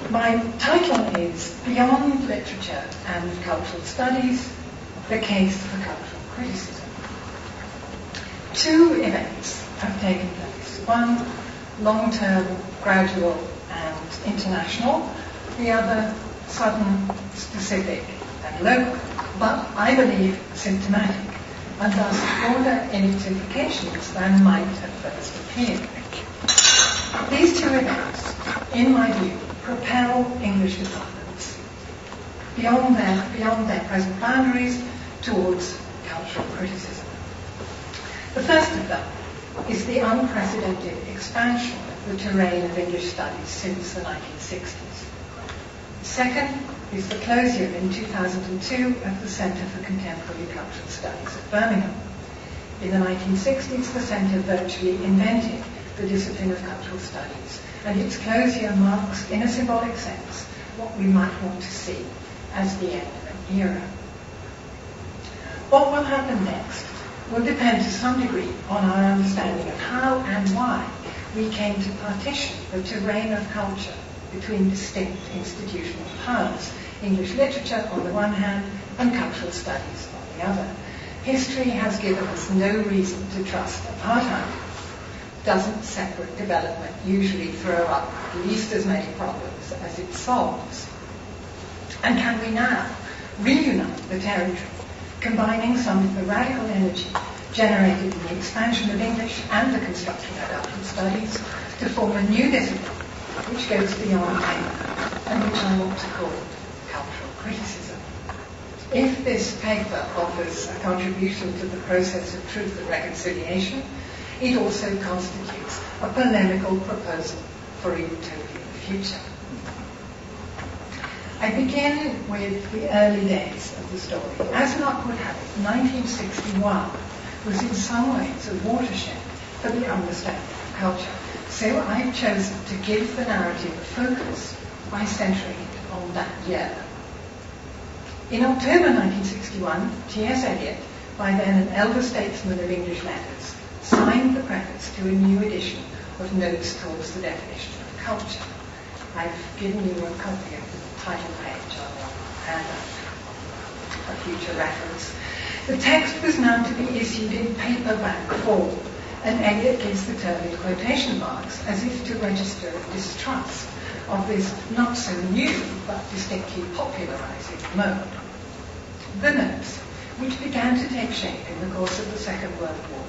My title is Beyond Literature and Cultural Studies, the Case for Cultural Criticism. Two events have taken place. One, long-term, gradual and international. The other, sudden, specific and local, but I believe symptomatic, and thus broader in its implications than might at first appear. These two events, in my view, propel English departments beyond their present boundaries towards cultural criticism. The first of them is the unprecedented expansion of the terrain of English studies since the 1960s. The second is the closure in 2002 of the Centre for Contemporary Cultural Studies at Birmingham. In the 1960s, the Centre virtually invented the discipline of cultural studies, and its closure marks, in a symbolic sense, what we might want to see as the end of an era. What will happen next will depend to some degree on our understanding of how and why we came to partition the terrain of culture between distinct institutional powers, English literature on the one hand and cultural studies on the other. History has given us no reason to trust apartheid. Doesn't separate development usually throw up at least as many problems as it solves? And can we now reunite the territory, combining some of the radical energy generated in the expansion of English and the construction of cultural studies to form a new discipline which goes beyond paper and which I want to call cultural criticism? If this paper offers a contribution to the process of truth and reconciliation, it also constitutes a polemical proposal for a utopian future. I begin with the early days of the story. As luck would have it, 1961 was in some ways a watershed for the understanding of culture. So I've chosen to give the narrative a focus by centering it on that year. In October 1961, T.S. Eliot, by then an elder statesman of English letters, signed the preface to a new edition of Notes Towards the Definition of Culture. I've given you a copy of the title page on your handout for future reference. The text was now to be issued in paperback form, and Eliot gives the term in quotation marks as if to register a distrust of this not so new but distinctly popularizing mode. The notes, which began to take shape in the course of the Second World War,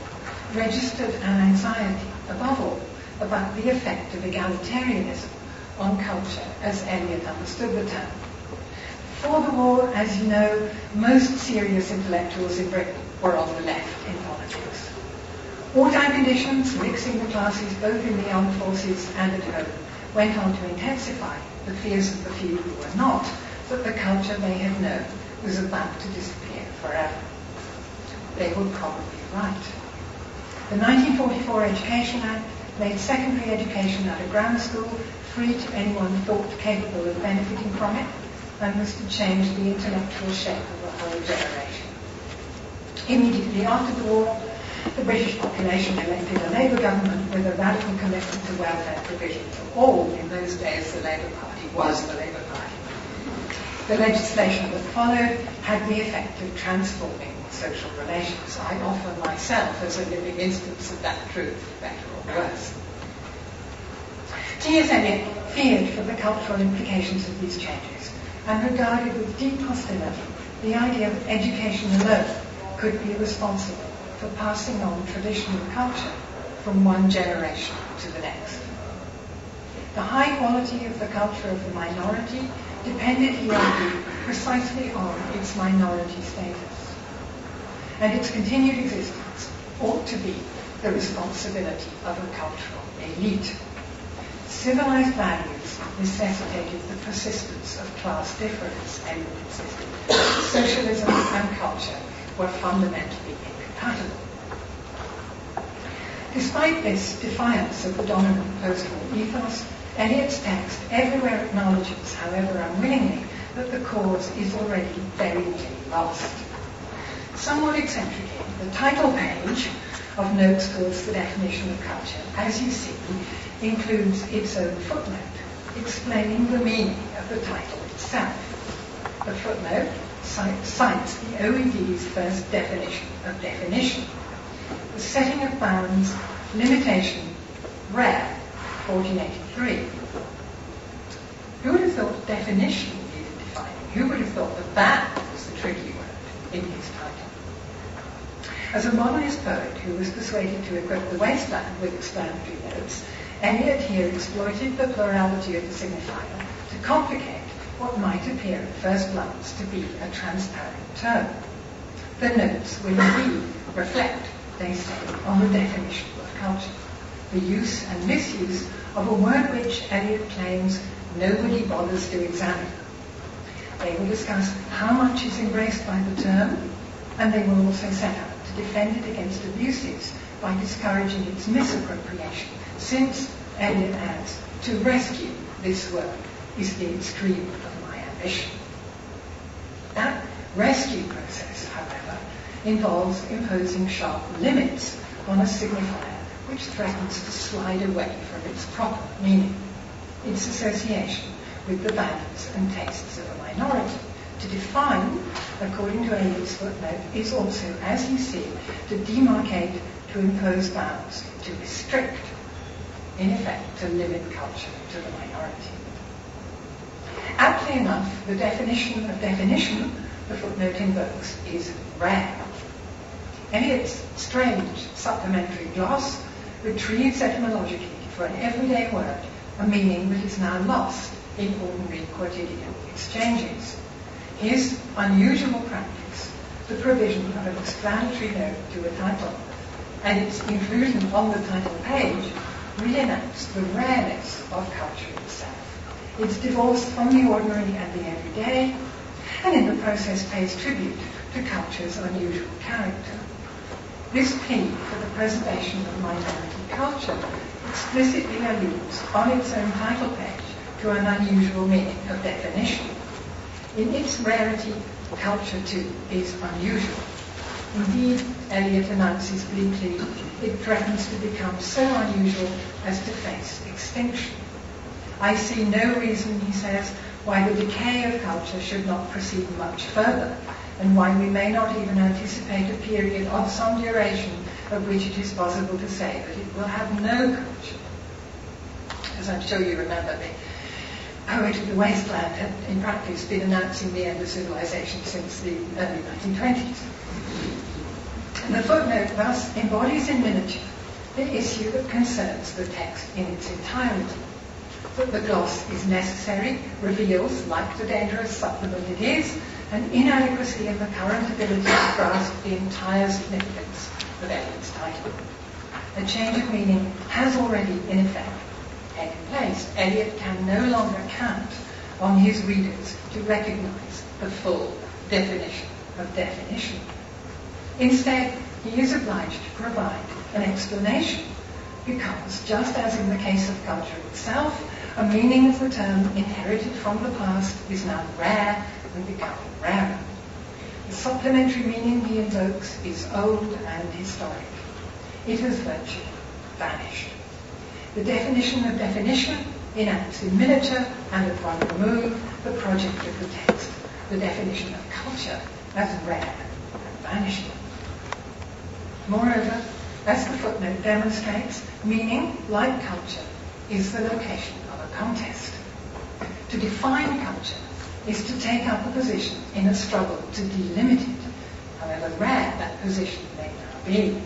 registered an anxiety, above all, about the effect of egalitarianism on culture as Eliot understood the term. Before the war, as you know, most serious intellectuals in Britain were on the left in politics. Wartime conditions, mixing the classes both in the armed forces and at home, went on to intensify the fears of the few who were not, that the culture they had known was about to disappear forever. They were probably right. The 1944 Education Act made secondary education at a grammar school free to anyone thought capable of benefiting from it, and was to change the intellectual shape of a whole generation. Immediately after the war, the British population elected a Labour government with a radical commitment to welfare provision for all. In those days, the Labour Party was the Labour Party. The legislation that followed had the effect of transforming social relations. I offer myself as a living instance of that truth, better or worse. T.S. Eliot feared for the cultural implications of these changes and regarded with deep hostility the idea that education alone could be responsible for passing on traditional culture from one generation to the next. The high quality of the culture of the minority depended, he argued, precisely on its minority status. And its continued existence ought to be the responsibility of a cultural elite. Civilized values necessitated the persistence of class difference, Eliot insisted. Socialism and culture were fundamentally incompatible. Despite this defiance of the dominant post-war ethos, Eliot's text everywhere acknowledges, however unwillingly, that the cause is already very nearly lost. Somewhat eccentrically, the title page of Notes Towards the Definition of Culture, as you see, includes its own footnote, explaining the meaning of the title itself. The footnote cites the OED's first definition of definition. The setting of bounds, limitation, rare, 1483. Who would have thought definition needed defining? Who would have thought that was the tricky word in his title? As a modernist poet who was persuaded to equip the wasteland with explanatory notes, Eliot here exploited the plurality of the signifier to complicate what might appear at first glance to be a transparent term. The notes will indeed reflect, they say, on the definition of culture, the use and misuse of a word which Eliot claims nobody bothers to examine. They will discuss how much is embraced by the term, and they will also set out to defend it against abuses by discouraging its misappropriation, since, Eliot adds, to rescue this word is the extreme of my ambition. That rescue process, however, involves imposing sharp limits on a signifier which threatens to slide away from its proper meaning, its association with the values and tastes of a minority. To define, according to Eliot's footnote, is also, as you see, to demarcate, to impose bounds, to restrict, in effect, to limit culture to the minority. Aptly enough, the definition of definition the footnote invokes is rare. Eliot's strange supplementary gloss retrieves etymologically for an everyday word a meaning that is now lost in ordinary quotidian exchanges. His unusual practice, the provision of an explanatory note to a title, and its inclusion on the title page reenacts the rareness of culture itself. It's divorced from the ordinary and the everyday, and in the process pays tribute to culture's unusual character. This plea for the preservation of minority culture explicitly alludes on its own title page to an unusual meaning of definition. In its rarity, culture too is unusual. Indeed, Eliot announces bleakly, it threatens to become so unusual as to face extinction. I see no reason, he says, why the decay of culture should not proceed much further, and why we may not even anticipate a period of some duration of which it is possible to say that it will have no culture. As I'm sure you remember, the poet of the wasteland had in practice been announcing the end of civilization since the early 1920s. And the footnote thus embodies in miniature the issue that concerns the text in its entirety. That the gloss is necessary reveals, like the dangerous supplement it is, an inadequacy in the current ability to grasp the entire significance of Eliot's title. A change of meaning has already, in effect, taken place. Eliot can no longer count on his readers to recognize the full definition of definition. Instead, he is obliged to provide an explanation because, just as in the case of culture itself, a meaning of the term inherited from the past is now rare and becoming rarer. The supplementary meaning he invokes is old and historic. It has virtually vanished. The definition of definition enacts in miniature and at one remove the project of the text, the definition of culture as rare and vanishing. Moreover, as the footnote demonstrates, meaning, like culture, is the location of a contest. To define culture is to take up a position in a struggle to delimit it, however rare that position may now be.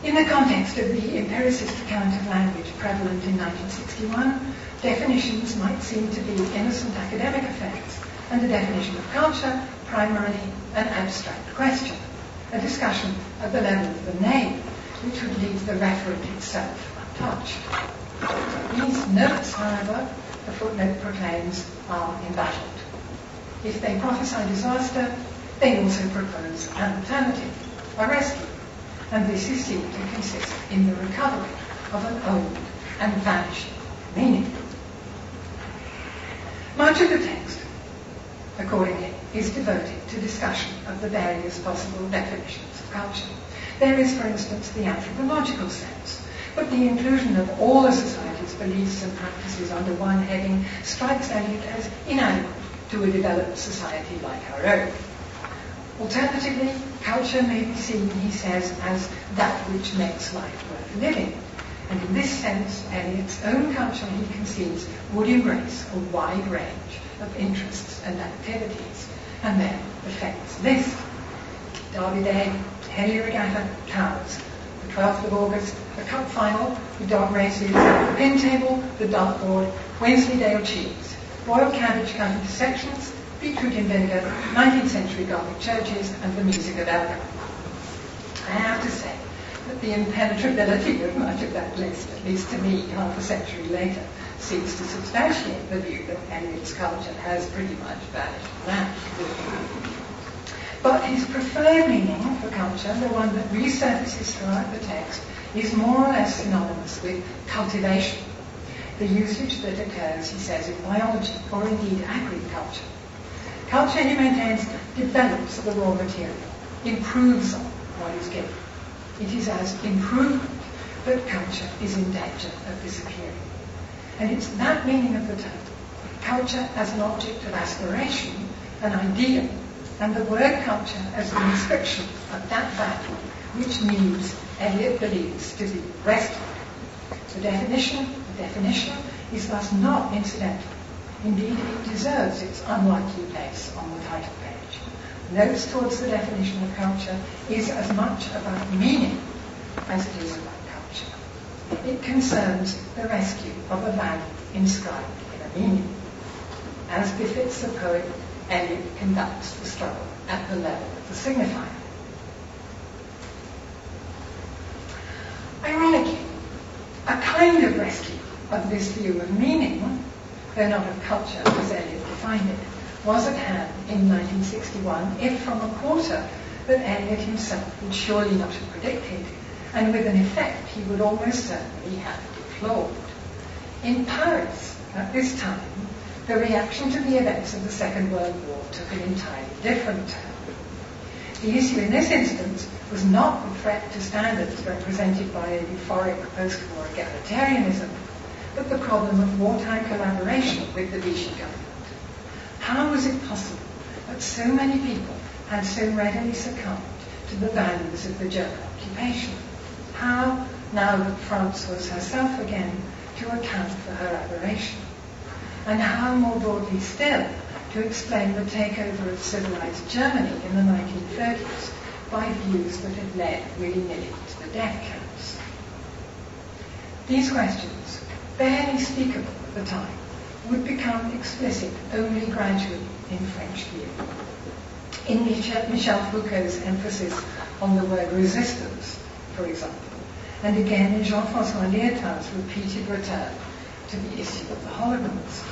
In the context of the empiricist account of language prevalent in 1961, definitions might seem to be innocent academic affairs, and the definition of culture primarily an abstract question, a discussion at the level of the name, which would leave the referent itself untouched. These notes, however, the footnote proclaims, are embattled. If they prophesy disaster, they also propose an alternative, a rescue, and this is seen to consist in the recovery of an old and vanishing meaning. Much of the text, accordingly, is devoted to discussion of the various possible definitions of culture. There is, for instance, the anthropological sense, but the inclusion of all the societies his beliefs and practices under one heading strikes Eliot as inadequate to a developed society like our own. Alternatively, culture may be seen, he says, as that which makes life worth living. And in this sense, Eliot's own culture, he concedes, would embrace a wide range of interests and activities. And then the famous list. Derby Day, Henley Regatta, Towers. The 12th of August, the Cup Final, the dog races, the pin table, the dartboard, Wensleydale cheese, boiled cabbage cut into sections, beetroot in vinegar, 19th century Gothic churches, and the music of Elgar. I have to say that the impenetrability of much of that list, at least to me, half a century later, seems to substantiate the view that Eliot's culture has pretty much vanished now. But his preferred meaning for culture, the one that resurfaces throughout the text, is more or less synonymous with cultivation, the usage that occurs, he says, in biology or indeed agriculture. Culture, he maintains, develops the raw material, improves on what is given. It is as improvement that culture is in danger of disappearing. And it's that meaning of the term, culture as an object of aspiration, an ideal, and the word culture as the inscription of that value, which means Eliot believes to be rested. The definition is thus not incidental. Indeed, it deserves its unlikely place on the title page. Notes towards the definition of culture is as much about meaning as it is about culture. It concerns the rescue of a value inscribed in a meaning. As befits a poet, Eliot conducts the struggle at the level of the signifier. Ironically, a kind of rescue of this view of meaning, though not of culture as Eliot defined it, was at hand in 1961, if from a quarter that Eliot himself would surely not have predicted, and with an effect he would almost certainly have deplored. In Paris, at this time, the reaction to the events of the Second World War took an entirely different turn. The issue in this instance was not the threat to standards represented by a euphoric post-war egalitarianism, but the problem of wartime collaboration with the Vichy government. How was it possible that so many people had so readily succumbed to the values of the German occupation? How, now that France was herself again, to account for her aberration? And how, more broadly still, to explain the takeover of civilized Germany in the 1930s by views that had led willy-nilly to the death camps? These questions, barely speakable at the time, would become explicit only gradually in French view. In Michel Foucault's emphasis on the word resistance, for example, and again in Jean-François Lyotard's repeated return to the issue of the Holocaust.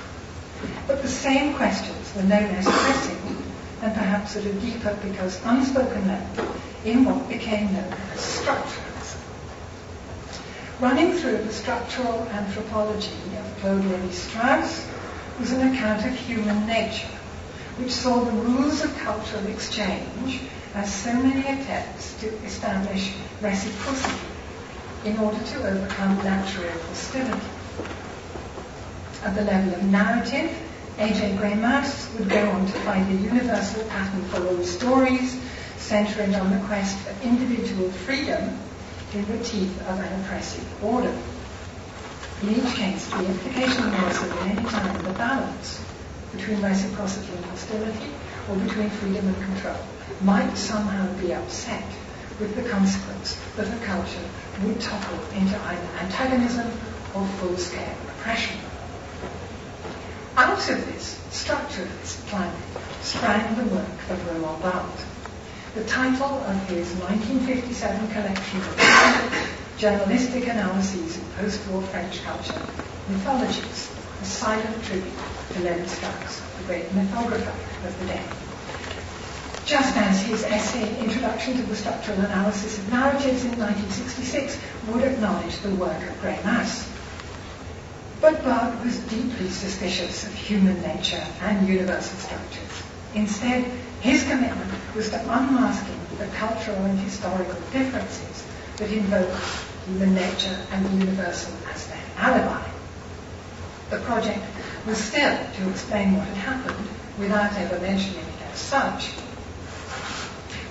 But the same questions were no less pressing, and perhaps at a deeper because unspoken level, in what became known as structuralism. Running through the structural anthropology of Claude Lévi-Strauss was an account of human nature, which saw the rules of cultural exchange as so many attempts to establish reciprocity in order to overcome natural hostility. At the level of narrative, A.J. Gray-Mouse would go on to find a universal pattern for all stories, centering on the quest for individual freedom in the teeth of an oppressive order. In each case, the implication was that at any time the balance between reciprocity and hostility, or between freedom and control, might somehow be upset, with the consequence that a culture would topple into either antagonism or full-scale repression. Out of this structuralist climate sprang the work of Roland Barthes. The title of his 1957 collection of journalistic analyses of post-war French culture, Methodologies, a silent tribute to Lévi-Strauss, the great mythographer of the day. Just as his essay, Introduction to the Structural Analysis of Narratives in 1966, would acknowledge the work of Gray-Mouse. But Barthes was deeply suspicious of human nature and universal structures. Instead, his commitment was to unmasking the cultural and historical differences that invoke human nature and the universal as their alibi. The project was still to explain what had happened without ever mentioning it as such,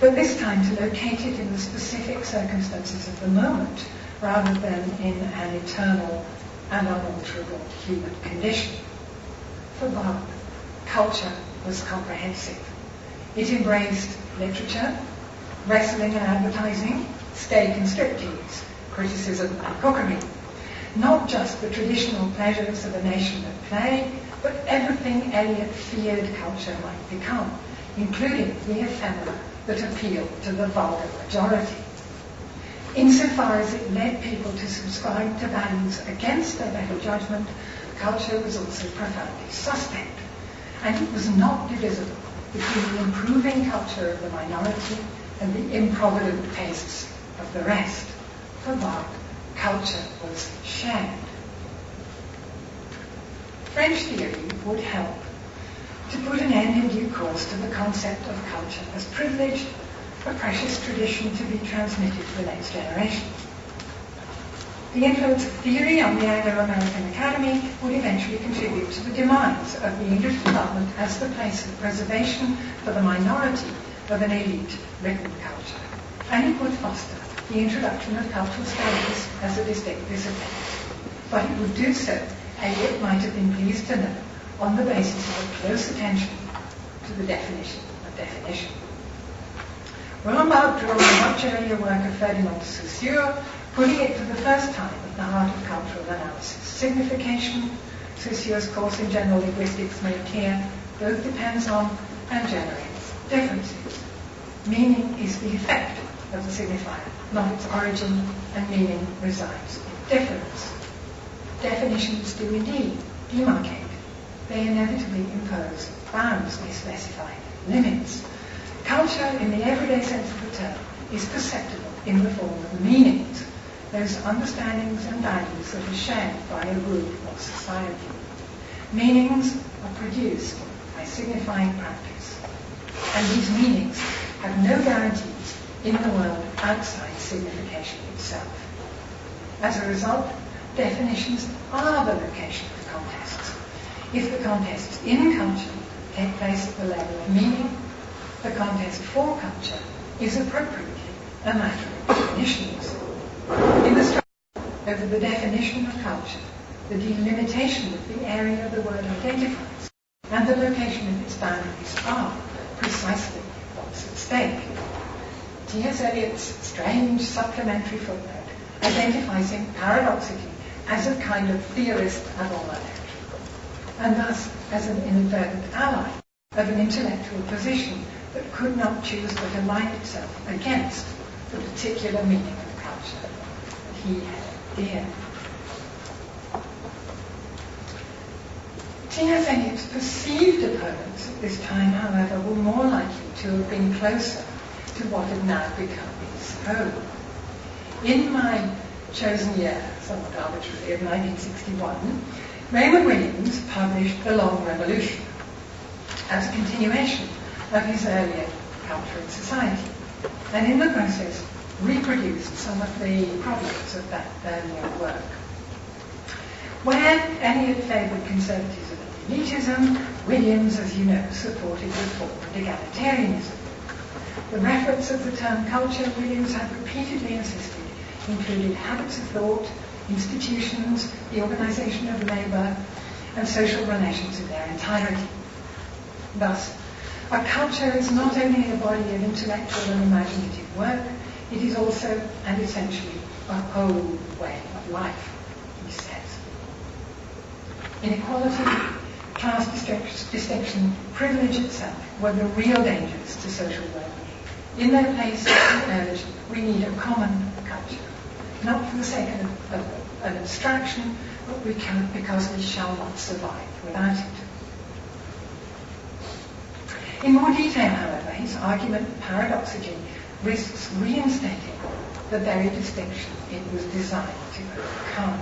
but this time to locate it in the specific circumstances of the moment rather than in an eternal and unalterable human condition. For Barth, culture was comprehensive. It embraced literature, wrestling and advertising, steak and striptease, criticism and cookery, not just the traditional pleasures of a nation at play, but everything Eliot feared culture might become, including the ephemera that appealed to the vulgar majority. Insofar as it led people to subscribe to values against their better judgment, culture was also profoundly suspect, and it was not divisible between the improving culture of the minority and the improvident tastes of the rest. For Barth, culture was shared. French theory would help to put an end in due course to the concept of culture as privileged, a precious tradition to be transmitted to the next generation. The influence of theory on the Anglo-American Academy would eventually contribute to the demise of the English department as the place of preservation for the minority of an elite written culture, and it would foster the introduction of cultural studies as a distinct discipline. But it would do so, Eliot might have been pleased to know, on the basis of a close attention to the definition of definition. Barth drew on the much earlier work of Ferdinand de Saussure, putting it for the first time at the heart of cultural analysis. Signification, Saussure's course in general linguistics made clear, both depends on and generates differences. Meaning is the effect of the signifier, not its origin, and meaning resides in difference. Definitions do indeed demarcate. They inevitably impose bounds, they specify limits. Culture, in the everyday sense of the term, is perceptible in the form of meanings, those understandings and values that are shared by a group or society. Meanings are produced by signifying practice, and these meanings have no guarantees in the world outside signification itself. As a result, definitions are the location of the contests. If the contests in culture take place at the level of meaning, the contest for culture is appropriately a matter of definitions. In the struggle over the definition of culture, the delimitation of the area the word identifies and the location of its boundaries are precisely what's at stake. T.S. Eliot's strange supplementary footnote identifies him paradoxically as a kind of theorist avant-garde, and thus as an inadvertent ally of an intellectual position that could not choose but align itself against the particular meaning of culture that he had dear. T.S. Eliot's perceived opponents at this time, however, were more likely to have been closer to what had now become his home. In my chosen year, somewhat arbitrarily, of 1961, Raymond Williams published The Long Revolution as a continuation of his earlier Culture and Society, and in the process reproduced some of the problems of that earlier work. Where Eliot favoured conservatism and elitism, Williams, as you know, supported reform and egalitarianism. The reference of the term culture, Williams had repeatedly insisted, included habits of thought, institutions, the organisation of labour, and social relations in their entirety. Thus, a culture is not only a body of intellectual and imaginative work, it is also and essentially a whole way of life, he says. Inequality, class distinction, privilege itself were the real dangers to social well-being. In their place, he urged, we need a common culture, not for the sake of an abstraction, but because we shall not survive without it. In more detail, however, his argument paradoxically risks reinstating the very distinction it was designed to overcome.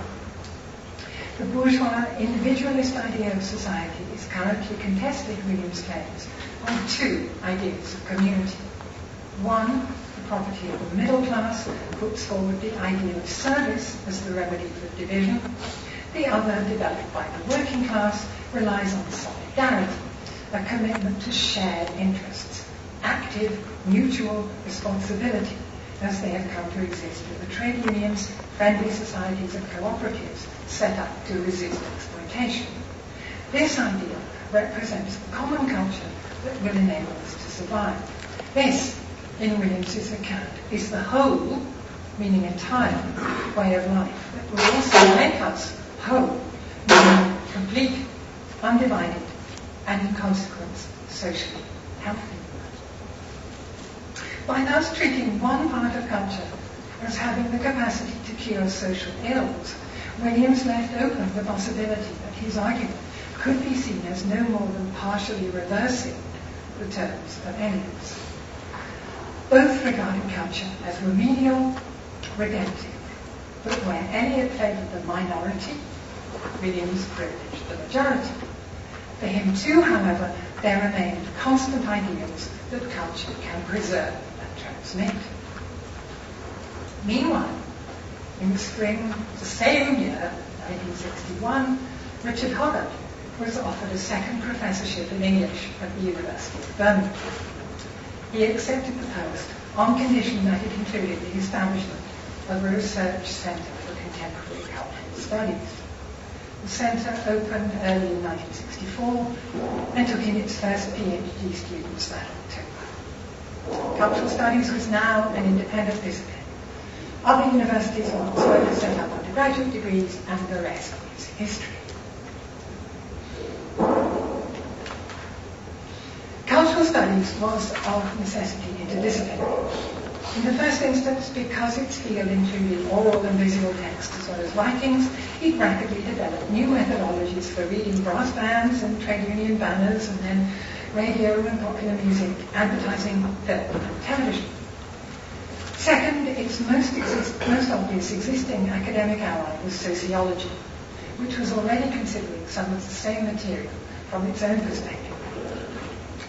The bourgeois individualist idea of society is currently contested, Williams claims, on two ideas of community. One, the property of the middle class, puts forward the idea of service as the remedy for division. The other, developed by the working class, relies on solidarity, a commitment to shared interests, active mutual responsibility, as they have come to exist with the trade unions, friendly societies and cooperatives set up to resist exploitation. This ideal represents the common culture that will enable us to survive. This, in Williams's account, is the whole, meaning entire, way of life that will also make us whole, meaning complete, undivided, and in consequence, socially healthy. By thus treating one part of culture as having the capacity to cure social ills, Williams left open the possibility that his argument could be seen as no more than partially reversing the terms of eminence. Both regarded culture as remedial, redemptive, but where Eliot favoured the minority, Williams privileged the majority. For him too, however, there remained constant ideals that culture can preserve and transmit. Meanwhile, in the spring of the same year, 1961, Richard Hoggart was offered a second professorship in English at the University of Birmingham. He accepted the post on condition that it included the establishment of a research centre for contemporary cultural studies. The centre opened early in 1964 and took in its first PhD students that October. Cultural studies was now an independent discipline. Other universities once were set up undergraduate degrees, and the rest is history. Cultural studies was of necessity interdisciplinary. In the first instance, because its field included oral and visual text as well as writings, it rapidly developed new methodologies for reading brass bands and trade union banners, and then radio and popular music, advertising, film and television. Second, its most obvious existing academic ally was sociology, which was already considering some of the same material from its own perspective.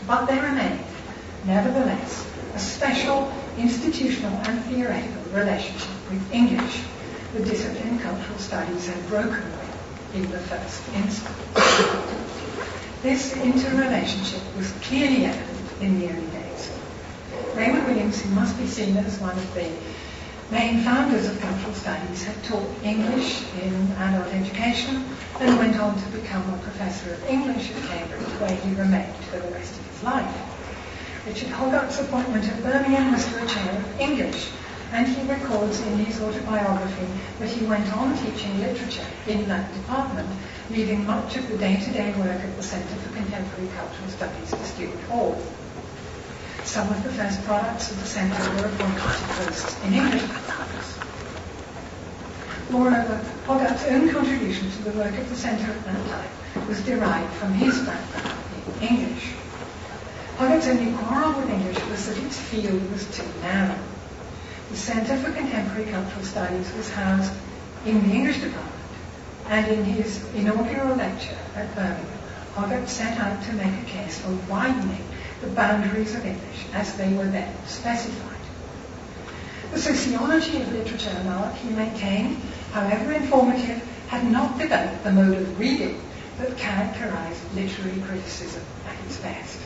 But there remained, nevertheless, a special institutional and theoretical relationship with English, the discipline cultural studies had broken with in the first instance. This interrelationship was clearly evident in the early days. Raymond Williams, who must be seen as one of the main founders of cultural studies, had taught English in adult education and went on to become a professor of English at Cambridge, where he remained for the rest of his life. Richard Hoggart's appointment at Birmingham was to a chair of English, and he records in his autobiography that he went on teaching literature in that department, leaving much of the day-to-day work at the Centre for Contemporary Cultural Studies to Stuart Hall. Some of the first products of the Centre were appointed posts in English mathematics. Moreover, Hoggart's own contribution to the work of the Centre at that time was derived from his background in English. Hoggart's only quarrel with English was that its field was too narrow. The Centre for Contemporary Cultural Studies was housed in the English department, and in his inaugural lecture at Birmingham, Hoggart set out to make a case for widening the boundaries of English as they were then specified. The sociology of literature and art, he maintained, however informative, had not developed the mode of reading that characterized literary criticism at its best.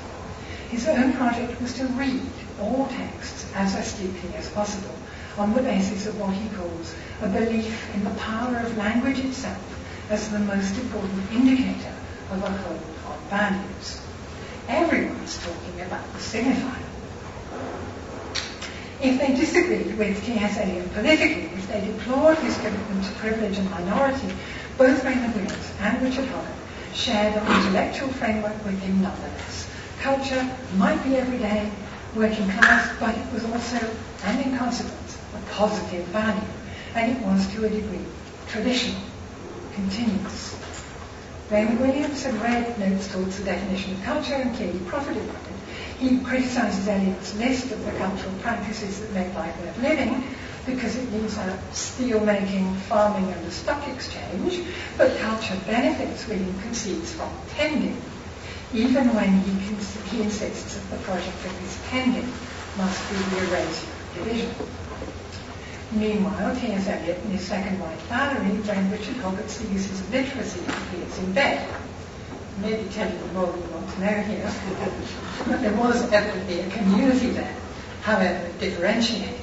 His own project was to read all texts as astutely as possible on the basis of what he calls a belief in the power of language itself as the most important indicator of a whole of values. Everyone's talking about the signifier. If they disagreed with T.S. Eliot politically, if they deplored his commitment to privilege and minority, both Raymond Williams and Richard Hoggart shared an intellectual framework with him nonetheless. Culture might be everyday, working class, but it was also, and in consequence, a positive value, and it was to a degree traditional, continuous. Raymond Williams had read notes towards the definition of culture and clearly profited from it. He criticises Eliot's list of the cultural practices that make life worth living because it leaves out steel-making, farming and the stock exchange, but culture benefits, William concedes, from tending, even when he insists that the project of his tending must be the erasure of division. Meanwhile, T.S. Eliot in his second White Valerie read Richard Hoggart's The Uses of Literacy if he is in bed. Maybe telling you more than you want to know here, but there was evidently a community there, however differentiated.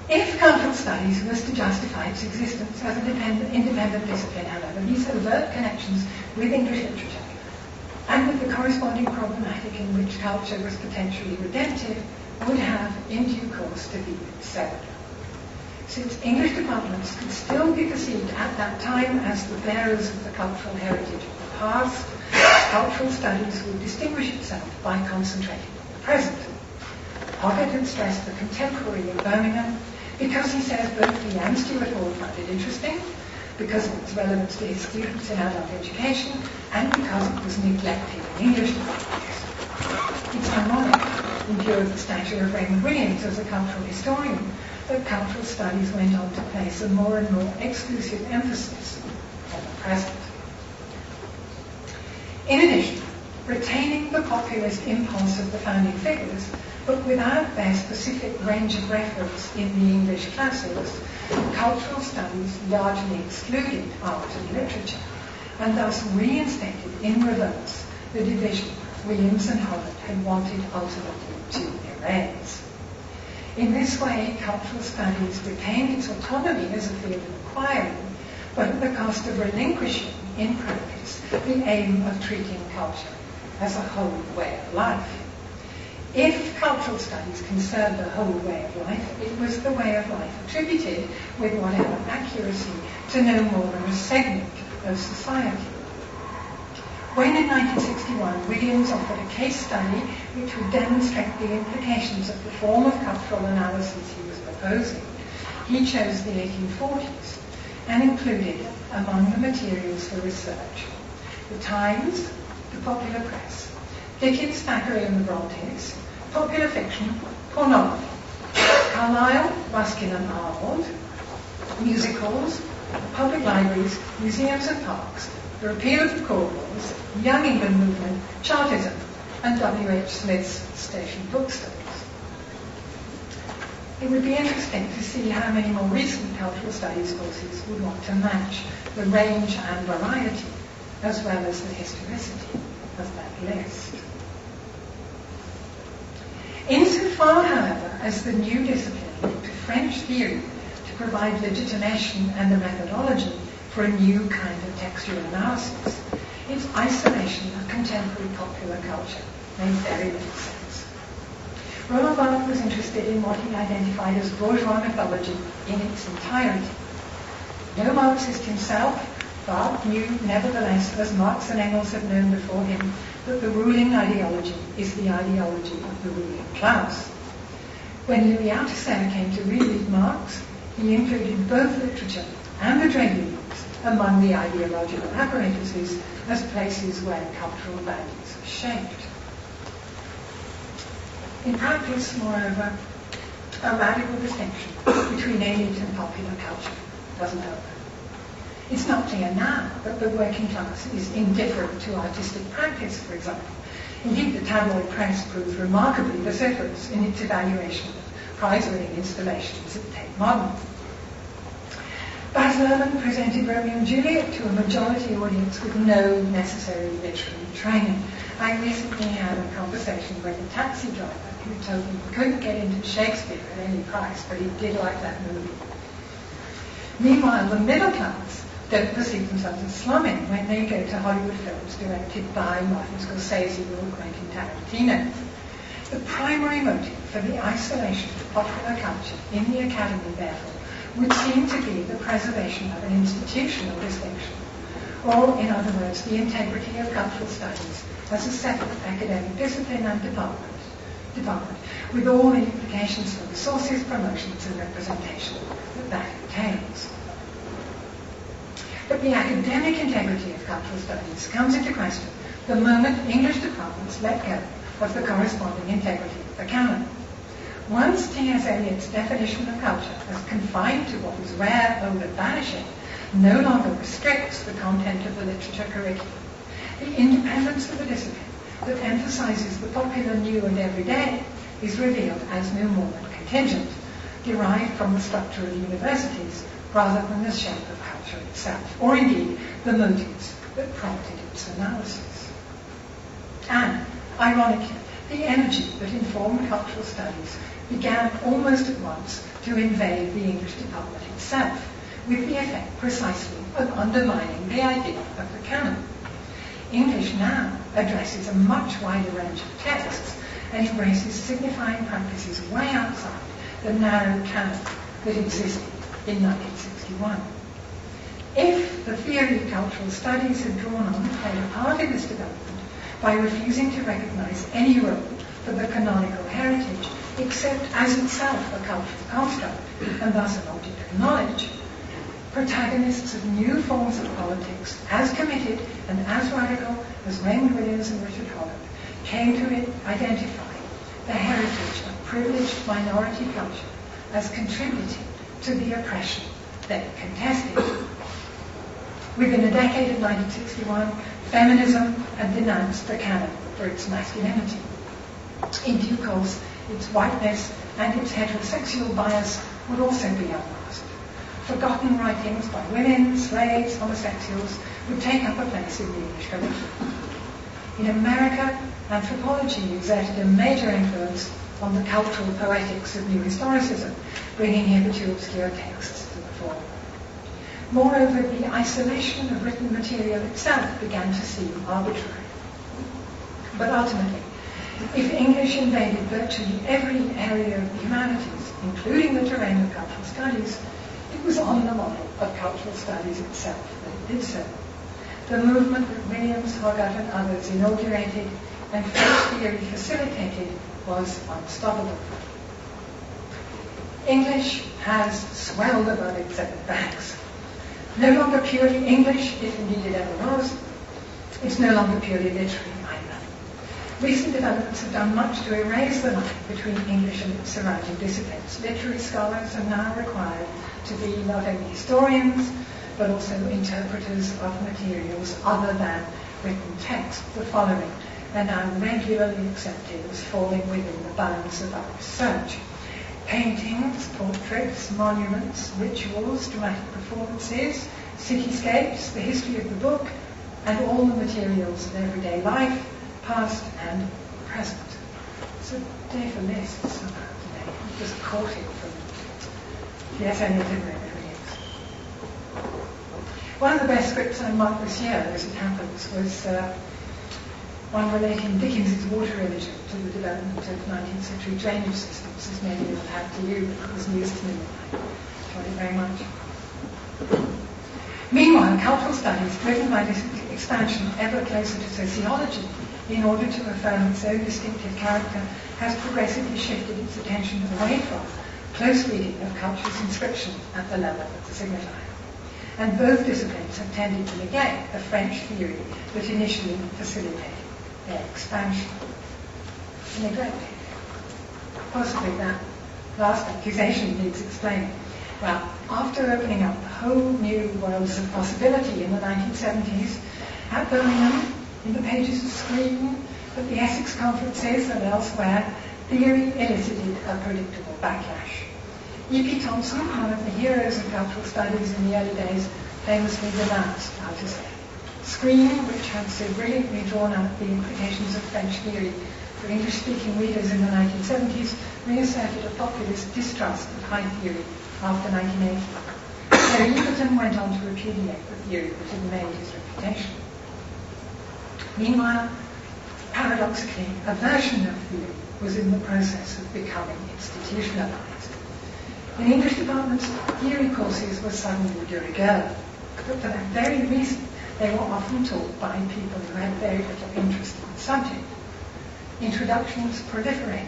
If cultural studies was to justify its existence as an independent discipline, however, these overt connections with English literature and with the corresponding problematic in which culture was potentially redemptive would have, in due course, to be severed. Since English departments could still be perceived at that time as the bearers of the cultural heritage of the past, cultural studies would distinguish itself by concentrating on the present. Hoggart had stressed the contemporary in Birmingham because he says both he and Stuart Hall found it interesting, because of its relevance to his students in adult education, and because it was neglected in English departments. It's ironic, in view of the stature of Raymond Williams as a cultural historian, that cultural studies went on to place a more and more exclusive emphasis on the present. In addition, retaining the populist impulse of the founding figures, but without their specific range of reference in the English classics, cultural studies largely excluded art and literature, and thus reinstated in reverse the division Williams and Hoggart had wanted ultimately to erase. In this way, cultural studies retained its autonomy as a field of inquiry, but at the cost of relinquishing, in practice, the aim of treating culture as a whole way of life. If cultural studies concerned the whole way of life, it was the way of life attributed, with whatever accuracy, to no more than a segment of society. When in 1961 Williams offered a case study which would demonstrate the implications of the form of cultural analysis he was proposing, he chose the 1840s and included among the materials for research the Times, the popular press, Dickens, Thackeray and the Brontes, popular fiction, pornography, Carlyle, Ruskin and Arnold, music halls, public libraries, museums and parks, the repeal of the Court Laws, Young England movement, Chartism, and W.H. Smith's station bookstores. It would be interesting to see how many more recent cultural studies courses would want to match the range and variety, as well as the historicity of that list. Insofar, however, as the new discipline looked to French theory to provide legitimation and a methodology for a new kind of textual analysis, its isolation of contemporary popular culture made very little sense. Roland Barthes was interested in what he identified as bourgeois mythology in its entirety. No Marxist himself, Barthes knew nevertheless, as Marx and Engels had known before him, that the ruling ideology is the ideology of the ruling class. When Louis Althusser came to reread Marx, he included both literature and the trade unions among the ideological apparatuses as places where cultural values are shaped. In practice, moreover, a radical distinction between elite and popular culture doesn't occur. It's not clear now that the working class is indifferent to artistic practice, for example. Indeed, the tabloid press proves remarkably vociferous in its evaluation of prize-winning installations at Tate Modern. Baz Luhrmann presented Romeo and Juliet to a majority audience with no necessary literary training. I recently had a conversation with a taxi driver who told me he couldn't get into Shakespeare at any price, but he did like that movie. Meanwhile, the middle class don't perceive themselves as slumming when they go to Hollywood films directed by Martin Scorsese or Quentin Tarantino. The primary motive for the isolation of popular culture in the academy, therefore, would seem to be the preservation of an institutional distinction, or, in other words, the integrity of cultural studies as a separate academic discipline and department, with all the implications for resources, promotions, and representation that entails. But the academic integrity of cultural studies comes into question the moment English departments let go of the corresponding integrity of the canon. Once T.S. Eliot's definition of culture as confined to what is rare, old, and vanishing no longer restricts the content of the literature curriculum, the independence of the discipline that emphasizes the popular, new, and everyday is revealed as no more than contingent, derived from the structure of universities rather than the shape of culture itself, or indeed the motives that prompted its analysis. And, ironically, the energy that informed cultural studies began almost at once to invade the English department itself, with the effect precisely of undermining the idea of the canon. English now addresses a much wider range of texts and embraces signifying practices way outside the narrow canon that existed in 1961. If the theory of cultural studies had drawn on and played a part in this development by refusing to recognize any role for the canonical heritage except as itself a cultural construct and thus an object of knowledge, protagonists of new forms of politics, as committed and as radical as Raymond Williams and Richard Holland, came to identify the heritage of privileged minority culture as contributing to the oppression they contested. Within a decade of 1961, feminism had denounced the canon for its masculinity. In due course, its whiteness and its heterosexual bias would also be unmasked. Forgotten writings by women, slaves, homosexuals would take up a place in the English curriculum. In America, anthropology exerted a major influence on the cultural poetics of new historicism, bringing hitherto obscure texts to the fore. Moreover, the isolation of written material itself began to seem arbitrary. But ultimately, if English invaded virtually every area of the humanities, including the terrain of cultural studies, it was on the model of cultural studies itself that it did so. The movement that Williams, Hogarth and others inaugurated and French theory facilitated was unstoppable. English has swelled above its own banks. No longer purely English, if indeed it ever was. It's no longer purely literary either. Recent developments have done much to erase the line between English and its surrounding disciplines. Literary scholars are now required to be not only historians, but also interpreters of materials other than written text. The following are now regularly accepted as falling within the bounds of our research. Paintings, portraits, monuments, rituals, dramatic performances, cityscapes, the history of the book, and all the materials of everyday life, past and present. It's a day for lists somehow today. I'm just quoting from the essay literary reviews. One of the best scripts I marked this year, as it happens, was one relating Dickens's water religion to the development of 19th century drainage systems, as maybe it had to you, but it was news to me. I enjoyed it very much. Meanwhile, cultural studies, driven by this expansion ever closer to sociology, in order to affirm its own distinctive character, has progressively shifted its attention away from close reading of culture's inscription at the level of the signifier. And both disciplines have tended to negate the French theory that initially facilitated their expansion. Neglected. Possibly that last accusation needs explaining. Well, after opening up whole new worlds of possibility in the 1970s, at Birmingham, in the pages of Screen, at the Essex conferences and elsewhere, theory elicited a predictable backlash. E.P. Thompson, one of the heroes of cultural studies in the early days, famously denounced, how to say, Screen, which had so brilliantly drawn out the implications of French theory for English-speaking readers in the 1970s, reasserted a populist distrust of high theory after 1980. So Egerton went on to repudiate the theory that had made his reputation. Meanwhile, paradoxically, a version of theory was in the process of becoming institutionalized. In English departments, theory courses were suddenly de rigueur, but for that very reason, they were often taught by people who had very little interest in the subject. Introductions proliferated,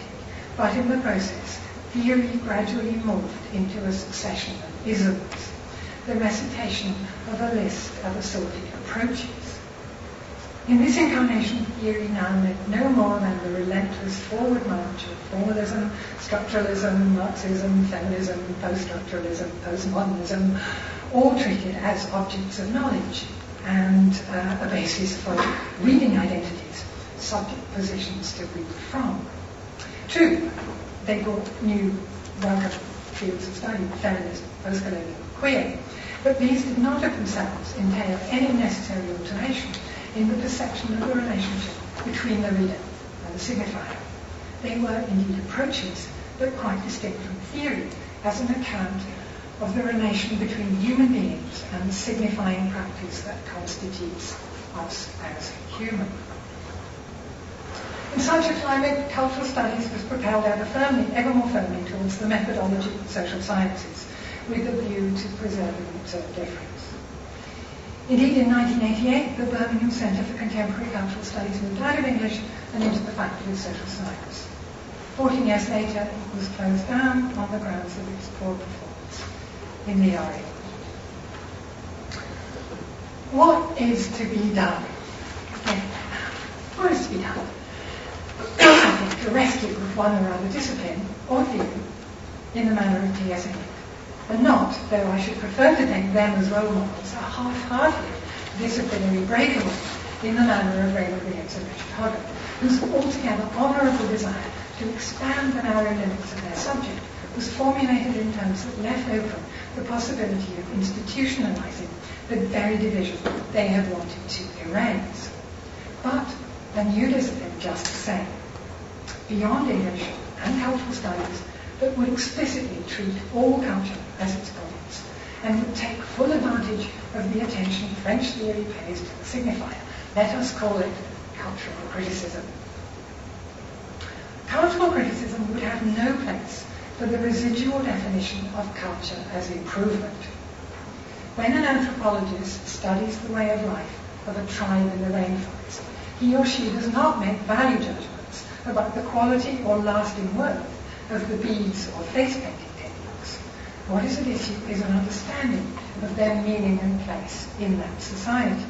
but in the process, theory gradually morphed into a succession of isms, the recitation of a list of assorted approaches. In this incarnation, theory now meant no more than the relentless forward march of formalism, structuralism, Marxism, feminism, post-structuralism, postmodernism, all treated as objects of knowledge and a basis for reading identities, subject positions to read from. True, they brought new welcome fields of study, feminist, post-colonial, queer. But these did not of themselves entail any necessary alteration in the perception of the relationship between the reader and the signifier. They were indeed approaches, but quite distinct from theory, as an account of the relation between human beings and the signifying practice that constitutes us as human. In such a climate, cultural studies was propelled ever more firmly towards the methodology of social sciences, with a view to preserving its own difference. Indeed, in 1988, the Birmingham Centre for Contemporary Cultural Studies moved out of English and into the Faculty of Social Science. 14 years later, it was closed down on the grounds of its poor performance in the area. What is to be done? What is to be done? I think to rescue with one or other discipline or view in the manner of T.S. Eliot, and not, though I should prefer to think them as role models, a half-hearted disciplinary breakaway in the manner of Raymond Williams and Richard Hoggart, whose altogether honourable desire to expand the narrow limits of their subject was formulated in terms that left open the possibility of institutionalising the very division they had wanted to erase. But a new discipline just the same, beyond English and cultural studies, that would explicitly treat all culture as its province and would take full advantage of the attention French theory pays to the signifier. Let us call it cultural criticism. Cultural criticism would have no place for the residual definition of culture as improvement. When an anthropologist studies the way of life of a tribe in the rainforest, he or she does not make value judgments about the quality or lasting worth of the beads or face painting techniques. What is at issue is an understanding of their meaning and place in that society.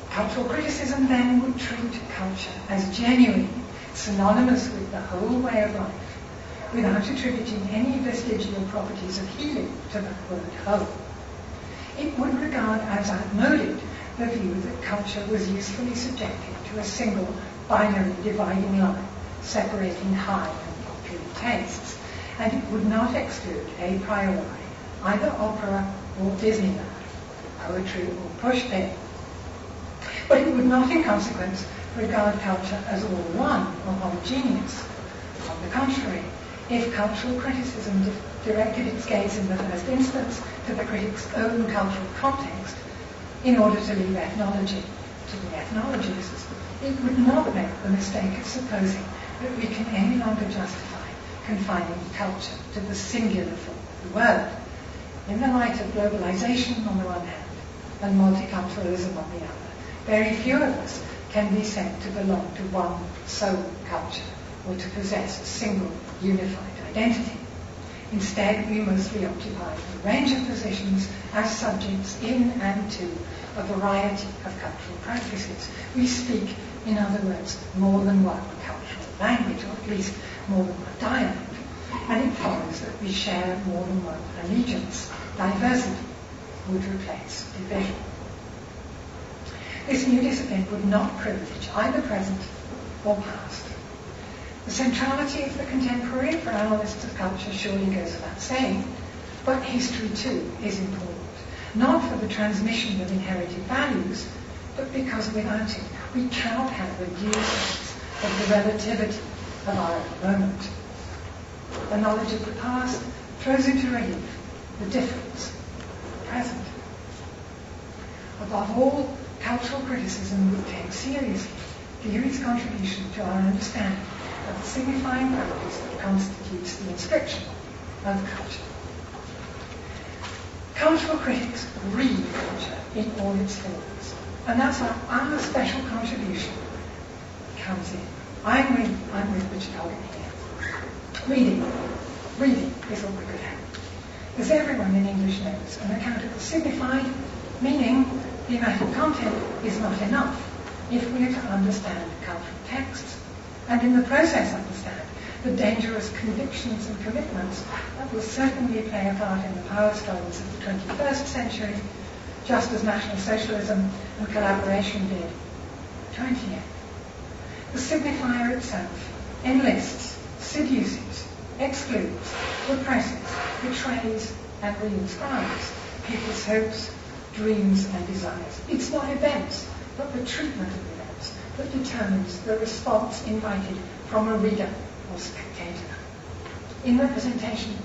Cultural criticism then would treat culture as genuine, synonymous with the whole way of life, without attributing any vestigial properties of healing to that word whole. It would regard as outmoded the view that culture was usefully subjected to a single binary dividing line separating high and popular tastes, and it would not exclude a priori either opera or Disneyland, poetry or pushpin. But it would not in consequence regard culture as all one or homogeneous. On the contrary, if cultural criticism directed its gaze in the first instance to the critic's own cultural context, in order to leave ethnology to the ethnologists, it would not make the mistake of supposing that we can any longer justify confining culture to the singular form of the word. In the light of globalization on the one hand and multiculturalism on the other, very few of us can be said to belong to one sole culture or to possess a single unified identity. Instead, we mostly occupy a range of positions as subjects in and to a variety of cultural practices. We speak, in other words, more than one cultural language, or at least more than one dialect, and it follows that we share more than one allegiance. Diversity would replace division. This new discipline would not privilege either present or past. The centrality of the contemporary for analysts of culture surely goes without saying, but history too is important, not for the transmission of inherited values, but because without it we cannot have a due sense of the relativity of our own moment. The knowledge of the past throws into relief the difference of the present. Above all, cultural criticism would take seriously theory's contribution to our understanding of the signifying practice that constitutes the inscription of culture. Cultural critics read culture in all its forms, and that's where our special contribution comes in. I'm with Richard Hoggart here. Reading is what we could have. As everyone in English knows, an account of the signified, meaning thematic content, is not enough if we are to understand cultural texts, and in the process understand the dangerous convictions and commitments that will certainly play a part in the power struggles of the 21st century, just as National Socialism and collaboration did 20 years. The signifier itself enlists, seduces, excludes, represses, betrays, and reinscribes people's hopes, dreams, and desires. It's not events, but the treatment of events that determines the response invited from a reader or spectator. In representation,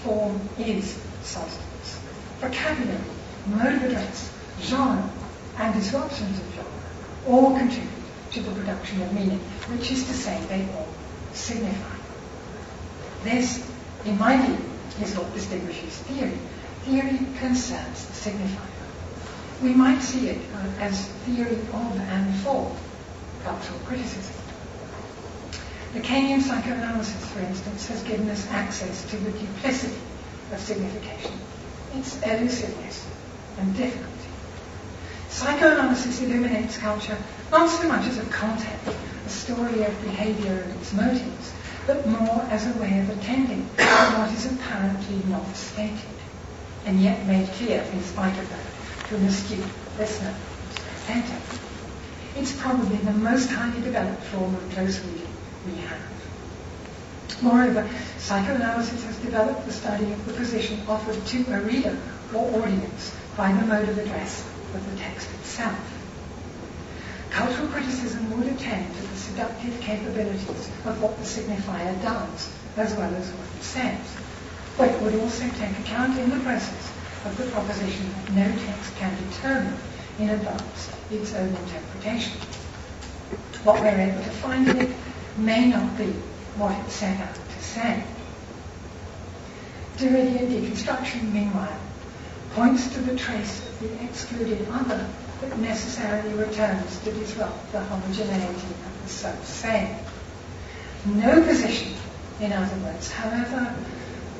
form is substance. Vocabulary, mode of address, genre, and disruptions of genre all contribute to the production of meaning, which is to say they all signify. This, in my view, is what distinguishes theory. Theory concerns the signifier. We might see it as theory of and for cultural criticism. Lacanian psychoanalysis, for instance, has given us access to the duplicity of signification, its elusiveness and difficulty. Psychoanalysis illuminates culture not so much as a content, a story of behaviour and its motives, but more as a way of attending to what is apparently not stated, and yet made clear, in spite of that, to an astute listener or spectator. It's probably the most highly developed form of close reading we have. Moreover, psychoanalysis has developed the study of the position offered to a reader or audience by the mode of address of the text itself. Cultural criticism would attend to the seductive capabilities of what the signifier does, as well as what it says. But it would also take account in the process of the proposition that no text can determine in advance its own interpretation. What we're able to find in it may not be what it set out to say. Derridian deconstruction, meanwhile, points to the trace of the excluded other that necessarily returns to disrupt the homogeneity of the self-saying. No position, in other words, however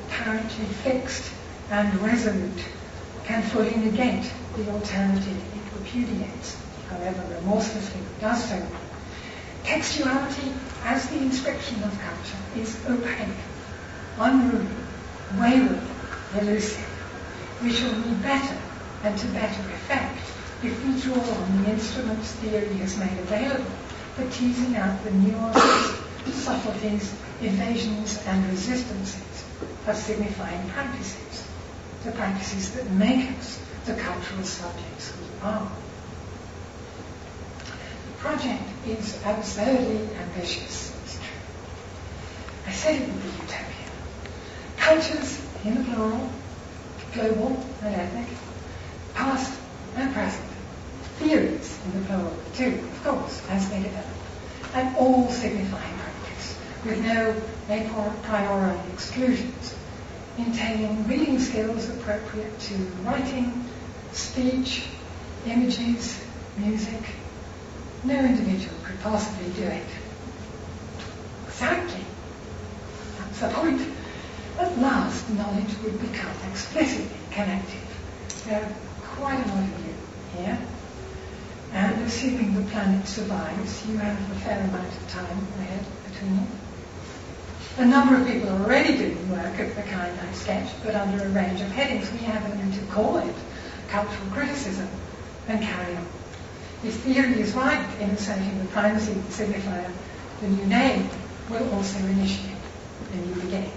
apparently fixed and resolute, can fully negate the alternative it repudiates, however remorselessly it does so. Textuality, as the inscription of culture, is opaque, unruly, wayward, elusive. We shall need better, and to better effect, if we draw on the instruments theory has made available for teasing out the nuances, subtleties, evasions, and resistances of signifying practices, the practices that make us the cultural subjects we are. The project is absurdly ambitious, it's true. I said it would be utopian. Cultures, in the plural, global and ethnic, past and present. Theories, in the plural, too, of course, as they develop, and all signifying practice, with no a priori exclusions, entailing reading skills appropriate to writing, speech, images, music. No individual could possibly do it. Exactly. That's the point. At last, knowledge would become explicitly connective. There are quite a lot of you here, and assuming the planet survives, you have a fair amount of time ahead between you. A number of people are already doing work of the kind I sketched, but under a range of headings. We have only to call it cultural criticism and carry on. If theory is right in asserting the primacy of the signifier, the new name will also initiate a new beginning.